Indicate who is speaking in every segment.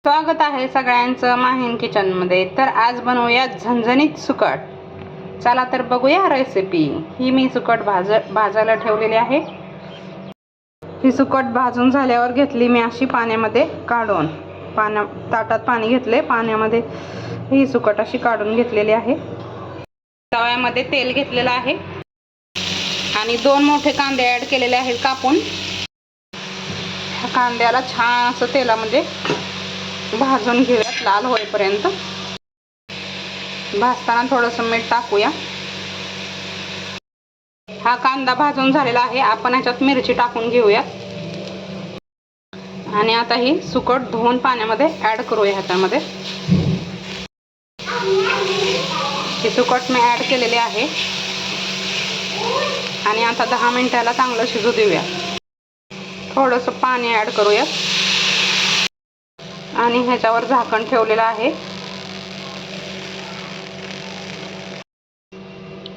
Speaker 1: स्वागत आहे सगळ्यांचं माहीन किचनमध्ये। तर आज बनवूया झणझणीत सुकट। चला तर बघूया रेसिपी। ही मी सुकट भाजायला ठेवलेली आहे। ही सुकट भाजून झाल्यावर घेतली मी अशी पाण्यामध्ये काढून। ताटात पाणी घेतले, पाण्यामध्ये ही सुकट अशी काढून घेतलेली आहे। तव्यामध्ये तेल घेतलेलं आहे आणि 2 मोठे कांदे ॲड केलेले आहेत कापून। कांद्याला छान असं तेलामध्ये भाजून घेऊयात लाल होईपर्यंत। भाजताना थोडंसं मीठ टाकूया। हा कांदा भाजून झालेला आहे। आपण याच्यात मिरची टाकून घेऊयात आणि आता ही सुकट धुवून पाण्यामध्ये ॲड करूया ह्याच्यामध्ये। ही सुकट मी ॲड केलेली आहे आणि आता 10 मिनिटाला चांगलं शिजू देऊया। थोडंसं पाणी ॲड करूया आणि ह्याच्यावर झाकण ठेवलेलं आहे।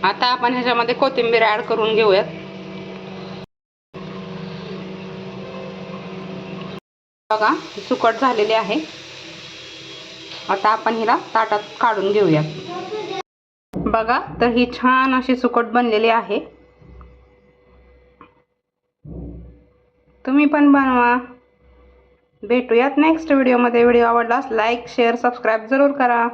Speaker 1: आता आपण ह्याच्यामध्ये कोथिंबीर ॲड करून घेऊयात। बघा सुकट झालेली आहे। आता आपण हिला ताटात काढून घेऊयात। बघा तर ही छान अशी सुकट बनलेली आहे। तुम्ही पण बनवा। भेटूयात नेक्स्ट व्हिडिओमध्ये। व्हिडिओ आवडल्यास लाईक शेअर सबस्क्राईब जरूर करा।